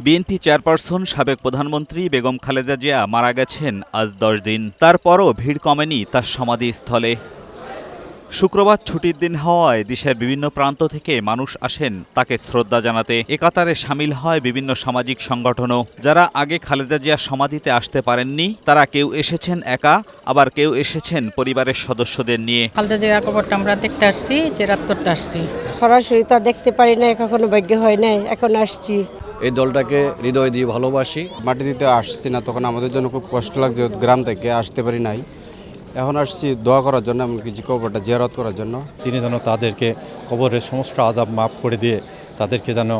BNP chairperson সাবেক প্রধানমন্ত্রী বেগম খালেদা জিয়া মারা গেছেন আজ ১০ দিন। তারপরও ভিড় কমেনি তার সমাধিস্থলে। শুক্রবার ছুটির দিন হওয়ায় দেশের বিভিন্ন প্রান্ত থেকে মানুষ আসেন তাকে শ্রদ্ধা জানাতে। এ কাতারে সামিল হয় বিভিন্ন সামাজিক সংগঠনও। যারা আগে খালেদা জিয়ার সমাধিতে আসতে পারেননি, তারা কেউ এসেছেন একা, আবার কেউ এসেছেন পরিবারের সদস্যদের নিয়ে। খালেদা জিয়ার কবরটা আমরা দেখতে আসছি, জিয়ারত করতে আসছি। সরাসরি তো দেখতে পারি না, কখনো ভাগ্য হয় নাই, এখন আসছি। এই দলটাকে হৃদয় দিয়ে ভালোবাসি। মাটি দিতে আসছি না, তখন আমাদের জন্য খুব কষ্ট লাগছে, গ্রাম থেকে আসতে পারি নাই। এখন আসছি দোয়া করার জন্য, এমনকি কবরটা জিয়ারত করার জন্য। তিনি যেন তাদেরকে কবরের সমস্ত আযাব মাফ করে দিয়ে তাদেরকে যেন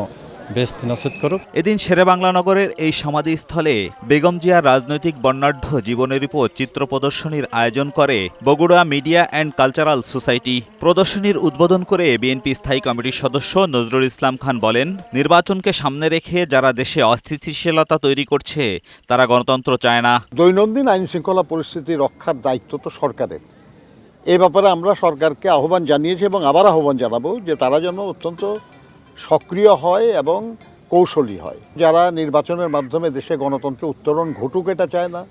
বেহেশত নসিব করুক। এদিন শেরেবাংলা নগরের এই সমাধিস্থলে বেগম জিয়ার রাজনৈতিক বর্ণাঢ্য জীবনের উপর চিত্র প্রদর্শনীর আয়োজন করে Bogura media and cultural society. প্রদর্শনীর উদ্বোধন করে বিএনপি স্থায়ী কমিটির সদস্য নজরুল ইসলাম খান বলেন, নির্বাচনকে সামনে রেখে যারা দেশে অস্থিতিশীলতা তৈরি করছে তারা গণতন্ত্র চায় না। দৈনন্দিন আইন শৃঙ্খলা পরিস্থিতি রক্ষার দায়িত্ব তো সরকারের। এ ব্যাপারে আমরা সরকারকে আহ্বান জানিয়েছি এবং আবার আহ্বান জানাবো যে তারা যেন অত্যন্ত সক্রিয় হয় এবং কৌশলী হয়। যারা নির্বাচনের মাধ্যমে দেশে গণতন্ত্র উত্তরণ ঘটুক এটা চায় না,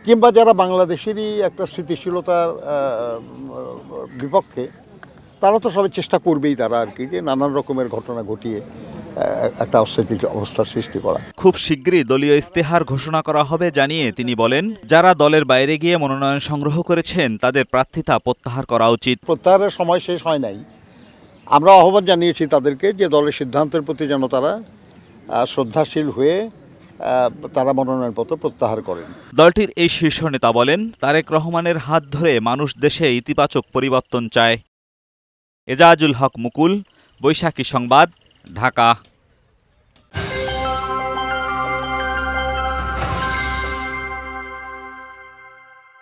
কিংবা যারা বাংলাদেশেরই একটা স্থিতিশীলতার বিপক্ষে, তারা তো সবাই চেষ্টা করবেই তারা আর কি, যে নানান রকমের ঘটনা ঘটিয়ে একটা অস্থিতিশীল অবস্থার সৃষ্টি করা। খুব শীঘ্রই দলীয় ইস্তেহার ঘোষণা করা হবে জানিয়ে তিনি বলেন, যারা দলের বাইরে গিয়ে মনোনয়ন সংগ্রহ করেছেন তাদের প্রার্থিতা প্রত্যাহার করা উচিত। প্রত্যাহারের সময় শেষ হয় নাই। আমরা আহ্বান জানিয়েছি তাদেরকে যে দলের সিদ্ধান্তের প্রতি যেন তারা শ্রদ্ধাশীল হয়ে তারা মনোনয়নপত্র প্রত্যাহার করেন। দলটির এই শীর্ষ নেতা বলেন, তারেক রহমানের হাত ধরে মানুষ দেশে ইতিবাচক পরিবর্তন চায়। এজাজুল হক মুকুল, বৈশাখী সংবাদ, ঢাকা।